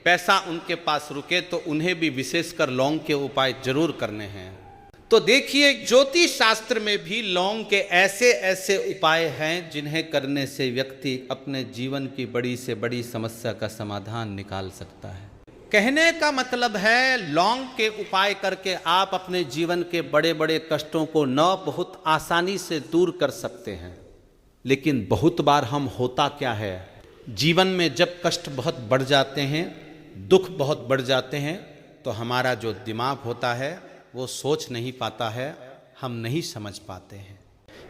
पैसा उनके पास रुके, तो उन्हें भी विशेषकर लौंग के उपाय जरूर करने हैं। तो देखिए, ज्योतिष शास्त्र में भी लौंग के ऐसे ऐसे उपाय हैं जिन्हें करने से व्यक्ति अपने जीवन की बड़ी से बड़ी समस्या का समाधान निकाल सकता है। कहने का मतलब है, लौंग के उपाय करके आप अपने जीवन के बड़े बड़े कष्टों को न बहुत आसानी से दूर कर सकते हैं। लेकिन बहुत बार हम होता क्या है, जीवन में जब कष्ट बहुत बढ़ जाते हैं, दुख बहुत बढ़ जाते हैं, तो हमारा जो दिमाग होता है वो सोच नहीं पाता है, हम नहीं समझ पाते हैं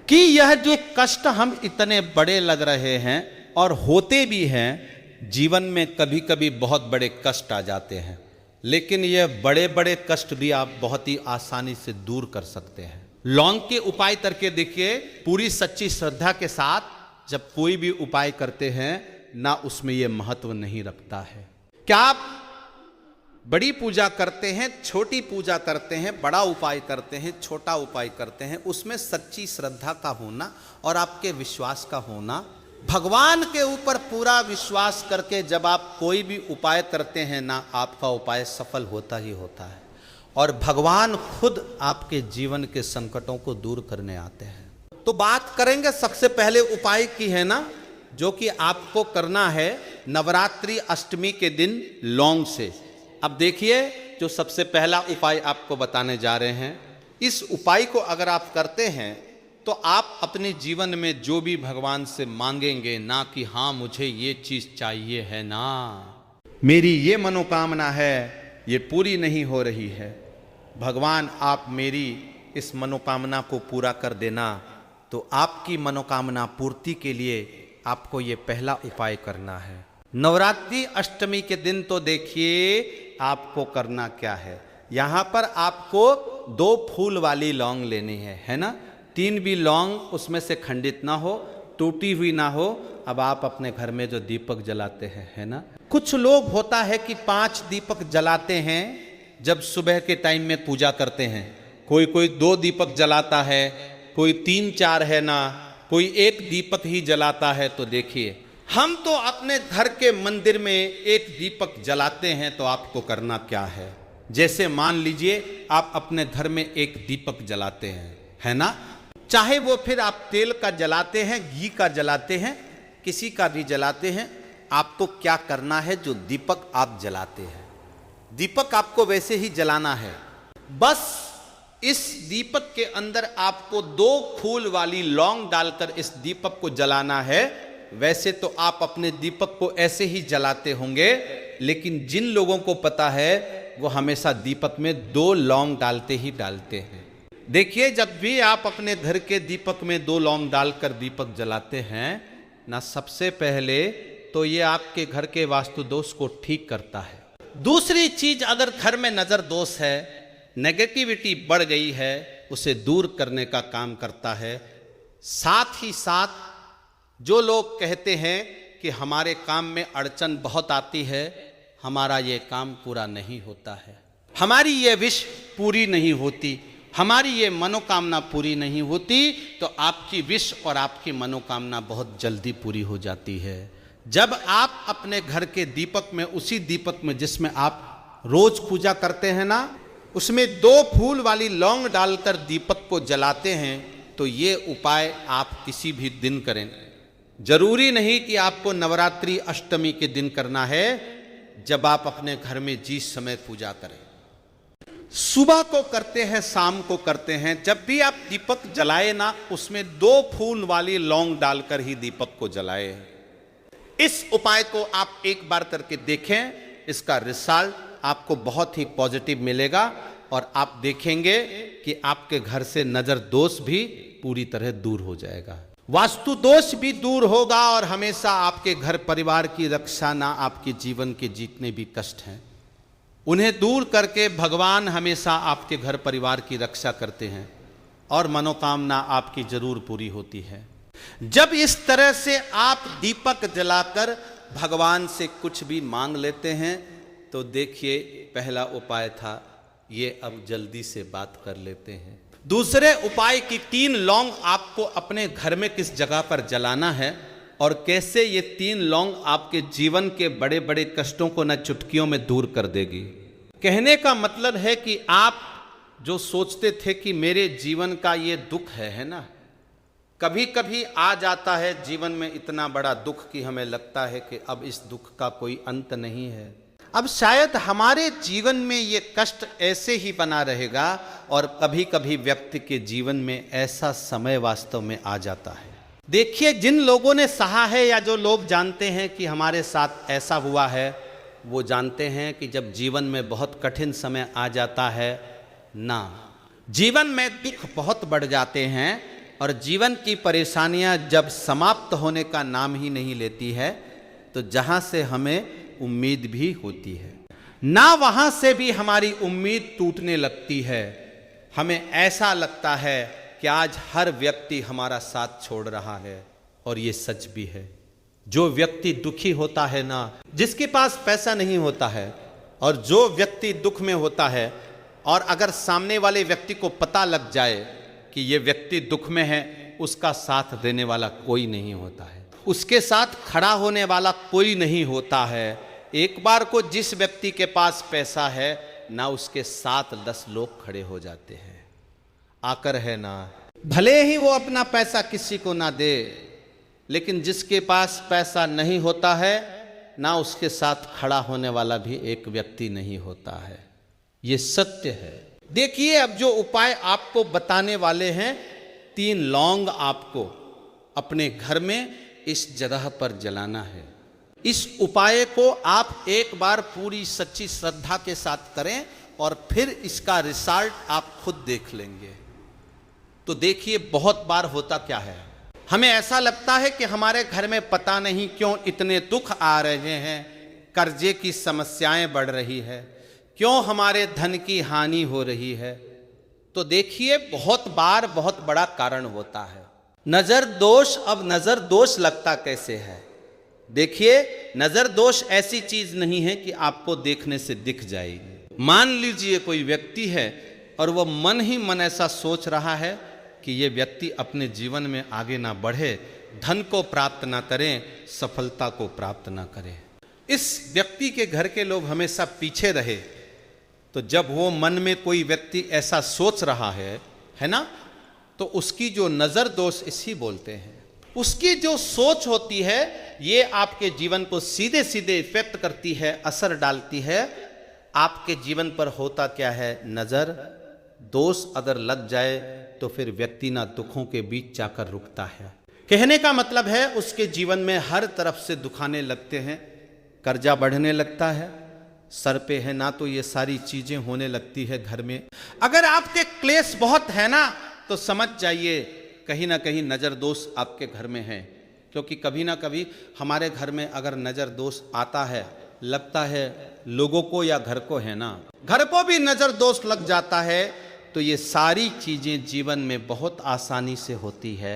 कि यह जो कष्ट हम इतने बड़े लग रहे हैं और होते भी हैं। जीवन में कभी कभी बहुत बड़े कष्ट आ जाते हैं, लेकिन यह बड़े बड़े कष्ट भी आप बहुत ही आसानी से दूर कर सकते हैं। लौंग के उपाय करके देखिए, पूरी सच्ची श्रद्धा के साथ जब कोई भी उपाय करते हैं ना, उसमें यह महत्व नहीं रखता है। क्या आप बड़ी पूजा करते हैं, छोटी पूजा करते हैं, बड़ा उपाय करते हैं, छोटा उपाय करते हैं, उसमें सच्ची श्रद्धा का होना और आपके विश्वास का होना, भगवान के ऊपर पूरा विश्वास करके जब आप कोई भी उपाय करते हैं ना, आपका उपाय सफल होता ही होता है और भगवान खुद आपके जीवन के संकटों को दूर करने आते हैं। तो बात करेंगे सबसे पहले उपाय की है ना, जो कि आपको करना है नवरात्रि अष्टमी के दिन लौंग से। अब देखिए, जो सबसे पहला उपाय आपको बताने जा रहे हैं, इस उपाय को अगर आप करते हैं तो आप अपने जीवन में जो भी भगवान से मांगेंगे ना, कि हाँ मुझे ये चीज चाहिए है ना, मेरी ये मनोकामना है, ये पूरी नहीं हो रही है, भगवान आप मेरी इस मनोकामना को पूरा कर देना, तो आपकी मनोकामना पूर्ति के लिए आपको ये पहला उपाय करना है। नवरात्रि अष्टमी के दिन तो देखिए आपको करना क्या है। यहाँ पर आपको 2 फूल वाली लौंग लेनी है ना। 3 भी लौंग उसमें से खंडित ना हो, टूटी हुई ना हो। अब आप अपने घर में जो दीपक जलाते हैं, है ना, कुछ लोग होता है कि 5 दीपक जलाते हैं जब सुबह के टाइम में पूजा करते हैं। कोई 2 दीपक जलाता है, कोई 3-4 है ना, कोई 1 दीपक ही जलाता है। तो देखिए, हम तो अपने घर के मंदिर में 1 दीपक जलाते हैं। तो आपको करना क्या है, जैसे मान लीजिए आप अपने घर में 1 दीपक जलाते हैं, है ना, चाहे वो फिर आप तेल का जलाते हैं, घी का जलाते हैं, किसी का भी जलाते हैं। आपको क्या करना है, जो दीपक आप जलाते हैं, दीपक आपको वैसे ही जलाना है। बस इस दीपक के अंदर आपको 2 फूल वाली लौंग डालकर इस दीपक को जलाना है। वैसे तो आप अपने दीपक को ऐसे ही जलाते होंगे, लेकिन जिन लोगों को पता है वो हमेशा दीपक में 2 लौंग डालते ही डालते हैं। देखिए, जब भी आप अपने घर के दीपक में 2 लौंग डालकर दीपक जलाते हैं ना, सबसे पहले तो ये आपके घर के वास्तु दोष को ठीक करता है। दूसरी चीज, अगर घर में नजर दोष है, नेगेटिविटी बढ़ गई है, उसे दूर करने का काम करता है। साथ ही साथ जो लोग कहते हैं कि हमारे काम में अड़चन बहुत आती है, हमारा ये काम पूरा नहीं होता है, हमारी ये विश पूरी नहीं होती, हमारी ये मनोकामना पूरी नहीं होती, तो आपकी विश और आपकी मनोकामना बहुत जल्दी पूरी हो जाती है। जब आप अपने घर के दीपक में, उसी दीपक में जिसमें आप रोज पूजा करते हैं ना, उसमें 2 फूल वाली लौंग डालकर दीपक को जलाते हैं, तो ये उपाय आप किसी भी दिन करें। जरूरी नहीं कि आपको नवरात्रि अष्टमी के दिन करना है, जब आप अपने घर में जिस समय पूजा करें, सुबह को करते हैं, शाम को करते हैं, जब भी आप दीपक जलाए ना, उसमें 2 फूल वाली लौंग डालकर ही दीपक को जलाए। इस उपाय को आप एक बार करके देखें, इसका रिजल्ट आपको बहुत ही पॉजिटिव मिलेगा और आप देखेंगे कि आपके घर से नजर दोष भी पूरी तरह दूर हो जाएगा, वास्तु दोष भी दूर होगा और हमेशा आपके घर परिवार की रक्षा, ना आपके जीवन के जितने भी कष्ट हैं उन्हें दूर करके भगवान हमेशा आपके घर परिवार की रक्षा करते हैं और मनोकामना आपकी जरूर पूरी होती है। जब इस तरह से आप दीपक जलाकर भगवान से कुछ भी मांग लेते हैं, तो देखिए, पहला उपाय था ये, अब जल्दी से बात कर लेते हैं। दूसरे उपाय की 3 लौंग आपको अपने घर में किस जगह पर जलाना है और कैसे ये 3 लौंग आपके जीवन के बड़े बड़े कष्टों को न चुटकियों में दूर कर देगी। कहने का मतलब है कि आप जो सोचते थे कि मेरे जीवन का ये दुख है ना, कभी कभी आ जाता है जीवन में इतना बड़ा दुख कि हमें लगता है कि अब इस दुख का कोई अंत नहीं है। अब शायद हमारे जीवन में ये कष्ट ऐसे ही बना रहेगा और कभी कभी व्यक्ति के जीवन में ऐसा समय वास्तव में आ जाता है। देखिए, जिन लोगों ने सहा है या जो लोग जानते हैं कि हमारे साथ ऐसा हुआ है, वो जानते हैं कि जब जीवन में बहुत कठिन समय आ जाता है ना, जीवन में दुख बहुत बढ़ जाते हैं और जीवन की परेशानियां जब समाप्त होने का नाम ही नहीं लेती है, तो जहां से हमें उम्मीद भी होती है ना, वहां से भी हमारी उम्मीद टूटने लगती है। हमें ऐसा लगता है कि आज हर व्यक्ति हमारा साथ छोड़ रहा है, और ये सच भी है। जो व्यक्ति दुखी होता है ना, जिसके पास पैसा नहीं होता है, और जो व्यक्ति दुख में होता है, और अगर सामने वाले व्यक्ति को पता लग जाए कि ये व्यक्ति दुख में है, उसका साथ देने वाला कोई नहीं होता है, उसके साथ खड़ा होने वाला कोई नहीं होता है। एक बार को जिस व्यक्ति के पास पैसा है ना, उसके साथ 10 लोग खड़े हो जाते हैं आकर, है ना, भले ही वो अपना पैसा किसी को ना दे, लेकिन जिसके पास पैसा नहीं होता है ना, उसके साथ खड़ा होने वाला भी एक व्यक्ति नहीं होता है। ये सत्य है। देखिए, अब जो उपाय आपको बताने वाले हैं, 3 लौंग आपको अपने घर में इस जगह पर जलाना है। इस उपाय को आप एक बार पूरी सच्ची श्रद्धा के साथ करें और फिर इसका रिजल्ट आप खुद देख लेंगे। तो देखिए बहुत बार होता क्या है, हमें ऐसा लगता है कि हमारे घर में पता नहीं क्यों इतने दुख आ रहे हैं, कर्जे की समस्याएं बढ़ रही है, क्यों हमारे धन की हानि हो रही है। तो देखिए बहुत बार बहुत बड़ा कारण होता है नजर दोष। अब नजर दोष लगता कैसे है? देखिए नजर दोष ऐसी चीज नहीं है कि आपको देखने से दिख जाएगी। मान लीजिए कोई व्यक्ति है और वह मन ही मन ऐसा सोच रहा है कि यह व्यक्ति अपने जीवन में आगे ना बढ़े, धन को प्राप्त ना करें, सफलता को प्राप्त ना करें, इस व्यक्ति के घर के लोग हमेशा पीछे रहे। तो जब वो मन में कोई व्यक्ति ऐसा सोच रहा है ना, तो उसकी जो नजर दोष इसी बोलते हैं। उसकी जो सोच होती है ये आपके जीवन को सीधे सीधे इफेक्ट करती है, असर डालती है। आपके जीवन पर होता क्या है, नजर दोष अगर लग जाए तो फिर व्यक्ति ना दुखों के बीच जाकर रुकता है। कहने का मतलब है उसके जीवन में हर तरफ से दुखाने लगते हैं, कर्जा बढ़ने लगता है, सर पे है ना तो ये सारी चीजें होने लगती है घर में। अगर आपके क्लेश बहुत है ना तो समझ जाइए कहीं ना कहीं नजर दोष आपके घर में है। क्योंकि कभी ना कभी हमारे घर में अगर नजर दोष आता है, लगता है लोगों को या घर को है ना, घर को भी नजर दोष लग जाता है, तो ये सारी चीजें जीवन में बहुत आसानी से होती है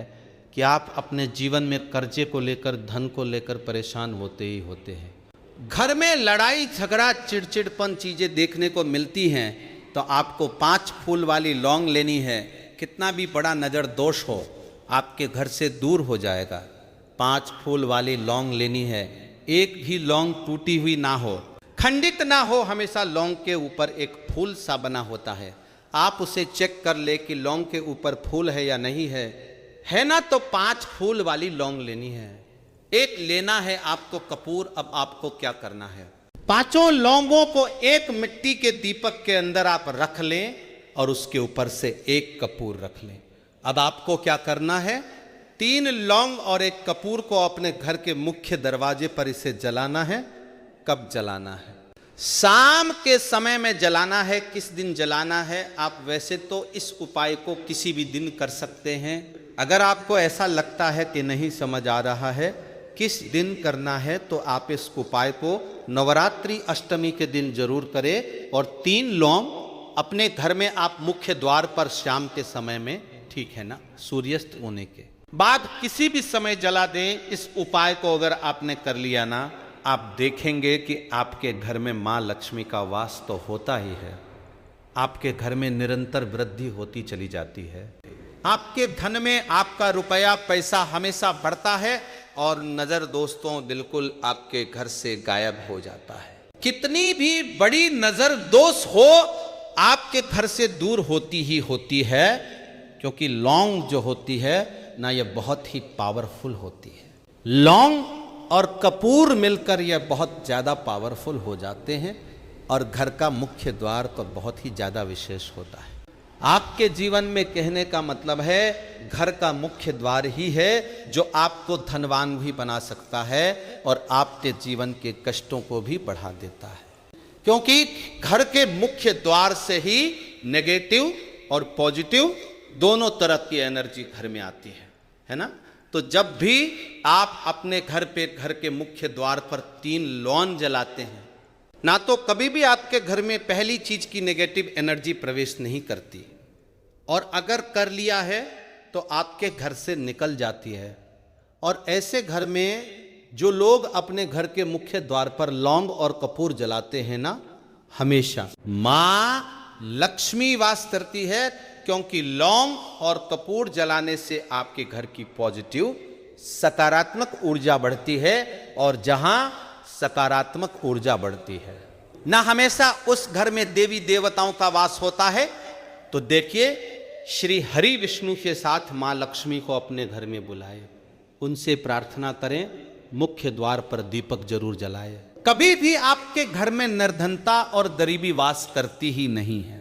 कि आप अपने जीवन में कर्जे को लेकर, धन को लेकर परेशान होते ही होते हैं। घर में लड़ाई झगड़ा चिड़चिड़पन चीजें देखने को मिलती हैं, तो आपको 5 फूल वाली लौंग लेनी है। कितना भी बड़ा नजर दोष हो आपके घर से दूर हो जाएगा। 5 फूल वाली लौंग लेनी है, एक भी लौंग टूटी हुई ना हो, खंडित ना हो, हमेशा लौंग के ऊपर एक फूल सा बना होता है। आप उसे चेक कर ले कि लौंग के ऊपर फूल है या नहीं है ना, तो 5 फूल वाली लौंग लेनी है। एक लेना है आपको कपूर। अब आपको क्या करना है, 5 लौंगों को एक मिट्टी के दीपक के अंदर आप रख लें और उसके ऊपर से एक कपूर रख लें। अब आपको क्या करना है, 3 लौंग और एक कपूर को अपने घर के मुख्य दरवाजे पर इसे जलाना है। कब जलाना है? शाम के समय में जलाना है। किस दिन जलाना है? आप वैसे तो इस उपाय को किसी भी दिन कर सकते हैं। अगर आपको ऐसा लगता है कि नहीं समझ आ रहा है किस दिन करना है, तो आप इस उपाय को नवरात्रि अष्टमी के दिन जरूर करें। और 3 लौंग अपने घर में आप मुख्य द्वार पर शाम के समय में, ठीक है ना, सूर्यास्त होने के बाद किसी भी समय जला दें। इस उपाय को अगर आपने कर लिया ना, आप देखेंगे कि आपके घर में माँ लक्ष्मी का वास तो होता ही है, आपके घर में निरंतर वृद्धि होती चली जाती है, आपके धन में आपका रुपया पैसा हमेशा बढ़ता है और नजर दोस्तों बिल्कुल आपके घर से गायब हो जाता है। कितनी भी बड़ी नजर दोष हो आपके घर से दूर होती ही होती है, क्योंकि लौंग जो होती है ना, ये बहुत ही पावरफुल होती है। लौंग और कपूर मिलकर यह बहुत ज़्यादा पावरफुल हो जाते हैं और घर का मुख्य द्वार तो बहुत ही ज़्यादा विशेष होता है। आपके जीवन में कहने का मतलब है घर का मुख्य द्वार ही है जो आपको धनवान भी बना सकता है और आपके जीवन के कष्टों को भी बढ़ा देता है। क्योंकि घर के मुख्य द्वार से ही नेगेटिव और पॉजिटिव दोनों तरह की एनर्जी घर में आती है ना। तो जब भी आप अपने घर के मुख्य द्वार पर 3 लौंग जलाते हैं ना, तो कभी भी आपके घर में पहली चीज की नेगेटिव एनर्जी प्रवेश नहीं करती, और अगर कर लिया है तो आपके घर से निकल जाती है। और ऐसे घर में जो लोग अपने घर के मुख्य द्वार पर लौंग और कपूर जलाते हैं ना, हमेशा माँ लक्ष्मी वास करती है, क्योंकि लौंग और कपूर जलाने से आपके घर की पॉजिटिव सकारात्मक ऊर्जा बढ़ती है, और जहां सकारात्मक ऊर्जा बढ़ती है ना, हमेशा उस घर में देवी देवताओं का वास होता है। तो देखिए, श्री हरि विष्णु के साथ माँ लक्ष्मी को अपने घर में बुलाए, उनसे प्रार्थना करें, मुख्य द्वार पर दीपक जरूर जलाए। कभी भी आपके घर में निर्धनता और गरीबी वास करती ही नहीं है।